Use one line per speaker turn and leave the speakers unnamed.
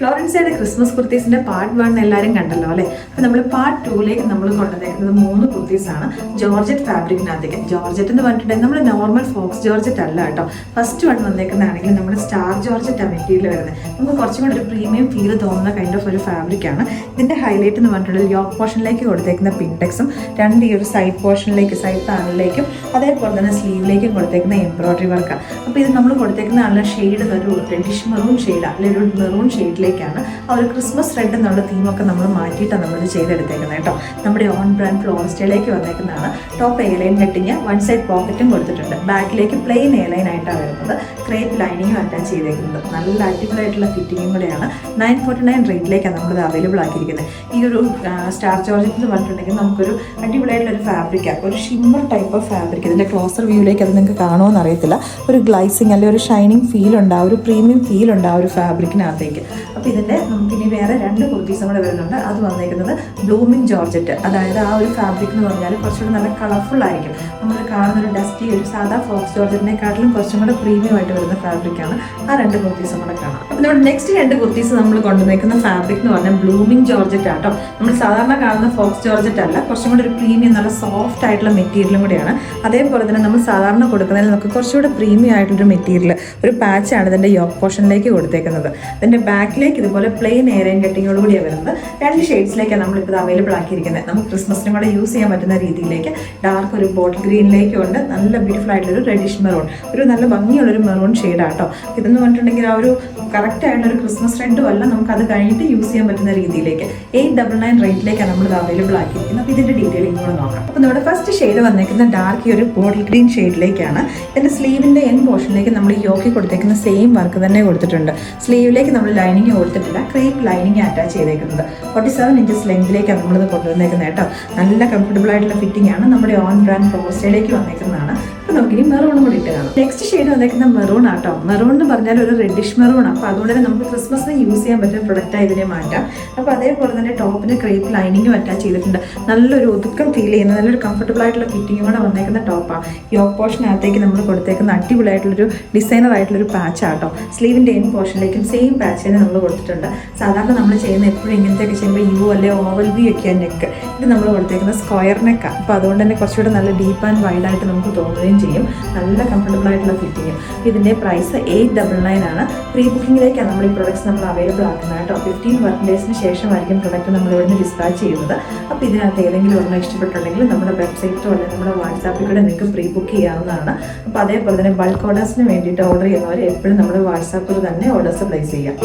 ഫ്ലോറൻസിയുടെ Christmas കുർത്തീസിന്റെ part 1 എല്ലാവരും കണ്ടല്ലോ അല്ലേ. അപ്പോൾ നമ്മൾ പാർട്ട് 2ലേക്ക് നമ്മൾ കൊണ്ടുവന്നേക്കുന്നത് 3 കുർത്തീസാണ് ജോർജറ്റ് ഫാബ്രിക്കിനകത്തേക്ക്. ജോർജറ്റ് എന്ന് പറഞ്ഞിട്ടുണ്ടെങ്കിൽ നമ്മൾ നോർമൽ ഫോക്സ് ജോർജറ്റ് അല്ല കേട്ടോ. ഫസ്റ്റ് വൺ വന്നേക്കുന്നതാണെങ്കിൽ നമ്മുടെ സ്റ്റാർ ജോർജറ്റ് മെറ്റീരിയൽ വരുന്നത് നമുക്ക് കുറച്ചും കൂടി ഒരു പ്രീമിയം ഫീൽ തോന്നുന്ന കൈൻഡ് ഓഫ് ഒരു ഫാബ്രിക്കാണ്. ഇതിന്റെ ഹൈലൈറ്റ് എന്ന് പറഞ്ഞിട്ടുണ്ടെങ്കിൽ യോക്ക് പോർഷനിലേക്ക് കൊടുത്തേക്കുന്ന പിൻടെക്സും രണ്ട് ഈ ഒരു സൈഡ് പോർഷനിലേക്ക് സൈഡ് പാനലിലേക്കും അതേപോലെ തന്നെ സ്ലീവിലേക്കും കൊടുത്തേക്കുന്ന എംബ്രോയിഡറി വർക്കാണ്. അപ്പോൾ ഇത് നമ്മൾ കൊടുത്തേക്കുന്ന നല്ല ഷെയ്ഡ് ഒരു റെഡിഷ് മെറൂൺ ഷെയ്ഡ് അല്ലെങ്കിൽ ഒരു മെറൂൺ ഷെയ്ഡിലേക്കാണ് ആ ഒരു ക്രിസ്മസ് റെഡ് എന്നുള്ള തീമൊക്കെ നമ്മൾ മാറ്റിയിട്ടാണ് നമ്മളിത് ചെയ്തെടുത്തേക്കുന്നത് കേട്ടോ. നമ്മുടെ ഓൺ ബ്രാൻഡ് ഫ്ലോറിസ്റ്റയിലേക്ക് വന്നേക്കുന്നതാണ്. Top a line cutting, one side പോക്കറ്റും കൊടുത്തിട്ടുണ്ട്. ബാക്കിലേക്ക് പ്ലെയിൻ എ ലൈൻ ആയിട്ടാണ് വരുന്നത്. ക്രേപ്പ് ലൈനിങ്ങും അറ്റാച്ച് ചെയ്തേക്കുന്നത്. നല്ല അടിപൊളിയായിട്ടുള്ള ഫിറ്റിങ്ങും കൂടെയാണ്. 949 റേറ്റിലേക്കാണ് നമ്മളിത് അവൈലബിൾ ആക്കിയിരിക്കുന്നത്. ഈ ഒരു സ്റ്റാർ ജോർജറ്റ് എന്ന് പറഞ്ഞിട്ടുണ്ടെങ്കിൽ നമുക്കൊരു അടിപൊളിയായിട്ടുള്ള ഒരു ഫാബ്രിക്കാണ്, ഒരു ഷിമ്മർ ടൈപ്പ് ഓഫ് ഫാബ്രിക്. ഇതിൻ്റെ ക്ലോസർ വ്യൂയിലേക്ക് അത് നിങ്ങൾക്ക് കാണുമോ എന്നറിയത്തില്ല. ഒരു ഗ്ലൈസിങ് അല്ലെങ്കിൽ ഒരു ഷൈനിങ് ഫീൽ ഉണ്ട്, ഒരു പ്രീമിയം ഫീൽ ഉണ്ട് ആ ഒരു ഫാബ്രിക്കിനകത്തേക്ക്. അപ്പോൾ ഇതിൻ്റെ നമുക്കിനി വേറെ 2 കുർത്തീസും കൂടെ വരുന്നുണ്ട്. അത് വന്നേക്കുന്നത് ബ്ലൂമിങ് ജോർജറ്റ്, അതായത് ആ ഒരു ഫാബ്രിക് എന്ന് പറഞ്ഞാൽ കുറച്ചുകൂടി നല്ല കളർഫുൾ ആയിരിക്കും. നമ്മൾ കാണുന്നൊരു ഡസ്റ്റി ഒരു സാധാ ഫോക്സ് ജോർജറ്റിനെക്കാട്ടിലും കുറച്ചും കൂടെ പ്രീമിയം ആയിട്ട് വരുന്ന ഫാബ്രിക്കാണ്. ആ 2 കുർത്തീസും കൂടെ കാണാം. അപ്പോൾ നമ്മുടെ നെക്സ്റ്റ് 2 കുർത്തീസ് നമ്മൾ കൊണ്ടുവന്നേക്കുന്ന ഫാബ്രിക് എന്ന് പറഞ്ഞാൽ ബ്ലൂമിങ് ജോർജറ്റ് ആട്ടോ. നമ്മൾ സാധാരണ കാണുന്ന ഫോക്സ് ജോർജറ്റ് അല്ല, കുറച്ചും കൂടി ഒരു പ്രീമിയം നല്ല സോഫ്റ്റ് ആയിട്ടുള്ള മെറ്റീരിയലും കൂടിയാണ്. അതേപോലെ തന്നെ നമ്മൾ സാധാരണ കൊടുക്കുന്നതിൽ നമുക്ക് കുറച്ചുകൂടെ പ്രീമിയം ആയിട്ടുള്ളൊരു മെറ്റീരിയൽ ഒരു പാച്ചാണ് ഇതിൻ്റെ യോക്ക് പോർഷനിലേക്ക് കൊടുത്തേക്കുന്നത്. ഇതിൻ്റെ ബാക്കിലേക്ക് ഇതുപോലെ പ്ലെയിൻ എയറൈൻ കട്ടിങ്ങോട് കൂടിയാണ് വരുന്നത്. 2 ഷെയ്ഡ്സിലേക്കാണ് നമ്മളിപ്പോൾ അവൈലബിൾ ആക്കിയിരിക്കുന്നത്. നമുക്ക് ക്രിസ്മസിനും കൂടെ യൂസ് ചെയ്യാൻ പറ്റുന്ന രീതിയിലേക്ക് ഡാർക്ക് ഒരു ബോട്ടിൽ ഗ്രീനിലേക്കും ഉണ്ട്. നല്ല ബ്യൂട്ടിഫുൾ ആയിട്ടുള്ളൊരു റെഡിഷ് മെറൂൺ, ഒരു നല്ല ഭംഗിയുള്ളൊരു മെറൂൺ ഷെയ്ഡാട്ടോ. ഇതെന്ന് പറഞ്ഞിട്ടുണ്ടെങ്കിൽ ആ ഒരു കറക്റ്റ് ആയിട്ടുള്ളൊരു ക്രിസ്മസ് റെഡും അല്ല, നമുക്ക് അത് കഴിഞ്ഞിട്ട് യൂസ് ചെയ്യാൻ പറ്റുന്ന രീതിയിലേക്ക് 899 റേറ്റിലേക്കാണ് നമ്മളിത് അവൈലബിൾ ആക്കിയിരിക്കുന്നത്. അപ്പോൾ ഇതിൻ്റെ ഡീറ്റെയിലിംഗ് കൂടെ നോക്കാം. അപ്പോൾ നമ്മുടെ ഫസ്റ്റ് ഷെയ്ഡ് വന്നിരിക്കുന്ന ഡാർക്ക് ഒരു ബോട്ടിൽ ഗ്രീൻ ഷെയ്ഡിലേക്കാണ്. ഇതിൻ്റെ സ്ലീവിൻ്റെ എൻ പോർഷനിലേക്ക് നമ്മൾ യോക്കി കൊടുത്തേക്കുന്ന സെയിം വർക്ക് തന്നെ കൊടുത്തിട്ടുണ്ട്. സ്ലീവിലേക്ക് നമ്മൾ ലൈനിങ് കൊടുത്തിട്ടില്ല, ക്രേപ്പ് ലൈനിങ് അറ്റാച്ച് ചെയ്തേക്കുന്നത്. 47 ഇഞ്ചസ് ലെങ്തിലേക്കാണ് നമ്മളിത് കൊണ്ടുവന്നേക്കുന്നത് കേട്ടോ. നല്ല കംഫർട്ടബിൾ ആയിട്ടുള്ള ഫിറ്റിംഗ് ആണ്. നമ്മുടെ ഓൺ ബ്രാൻഡ് ഫ്ലോറിസ്റ്റയിലേക്ക് വന്നേക്കുന്നതാണ്. അപ്പോൾ നമുക്കിനി മെറൂണും കൂടി ഇട്ട് കാണാം. നെക്സ്റ്റ് ഷെയ്ഡ് വന്നേക്കുന്ന മെറൂൺ ആട്ടോ. മെറൂൺ എന്ന് പറഞ്ഞാൽ ഒരു റെഡിഷ് മെറൂൺ. അപ്പോൾ അതുകൊണ്ട് തന്നെ നമുക്ക് ക്രിസ്മസിന് യൂസ് ചെയ്യാൻ പറ്റുന്ന പ്രൊഡക്റ്റായി ഇതിനെ മാറ്റാം. അപ്പോൾ അതേപോലെ തന്നെ ടോപ്പിന് ക്രേപ്പ് ലൈനിങ്ങും അറ്റാച്ച് ചെയ്തിട്ടുണ്ട്. നല്ലൊരു ഒതുക്കം ഫീൽ ചെയ്യുന്ന നല്ലൊരു കംഫർട്ടബിൾ ആയിട്ടുള്ള ഫിറ്റിംഗ് കൂടെ വന്നേക്കുന്ന ടോപ്പാണ്. യോക്ക് പോർഷനകത്തേക്ക് നമ്മൾ കൊടുത്തേക്കുന്ന അടിപൊളിയായിട്ടുള്ളൊരു ഡിസൈനർ ആയിട്ടുള്ളൊരു പാച്ച് ആട്ടോ. സ്ലീവിൻ്റെ എൻ പോർഷനിലേക്കും സെയിം പാച്ച് തന്നെ നമ്മൾ കൊടുത്തിട്ടുണ്ട്. സാധാരണ നമ്മൾ ചെയ്യുന്ന എപ്പോഴും ഇങ്ങനത്തെയൊക്കെ ചെയ്യുമ്പോൾ യു അല്ലെ ഓവൽ വി ഒക്കെയാണ് നെക്ക്. ഇത് നമ്മൾ കൊടുത്തേക്കുന്ന സ്ക്വയർ നെക്കാണ്. അപ്പോൾ അതുകൊണ്ട് തന്നെ കുറച്ചുകൂടെ നല്ല ഡീപ്പ് ആൻഡ് വൈഡ് ആയിട്ട് നമുക്ക് തോന്നുകയും ചെയ്യും. നല്ല കംഫർട്ടബിൾ ആയിട്ടുള്ള ഫിറ്റിംഗ്. ഇതിൻ്റെ പ്രൈസ് 899 ആണ്. പ്രീ ബുക്കിങ്ങിലേക്കാണ് നമ്മൾ ഈ പ്രൊഡക്ട്സ് നമ്മൾ അവൈലബിൾ ആക്കുന്നത് കേട്ടോ. 15 വർക്കിംഗ് ഡേയ്സിന് ശേഷമായിരിക്കും പ്രൊഡക്റ്റ് നമ്മൾ ഇവിടുന്ന് ഡിസ്പാച്ച് ചെയ്യുന്നത്. അപ്പോൾ ഇതിനകത്ത് ഏതെങ്കിലും ഒരെണ്ണം ഇഷ്ടപ്പെട്ടുണ്ടെങ്കിൽ നമ്മുടെ വെബ്സൈറ്റോ അല്ലെങ്കിൽ നമ്മുടെ വാട്സാപ്പിൽ കൂടെ നിങ്ങൾക്ക് പ്രീ ബുക്ക് ചെയ്യാവുന്നതാണ്. അപ്പോൾ അതേപോലെ തന്നെ ബൾക്ക് ഓർഡേഴ്സിന് വേണ്ടിയിട്ട് ഓർഡർ ചെയ്യുന്നവർ എപ്പോഴും നമ്മുടെ വാട്സാപ്പിൽ തന്നെ ഓർഡേഴ്സ് പ്ലേസ് ചെയ്യാം.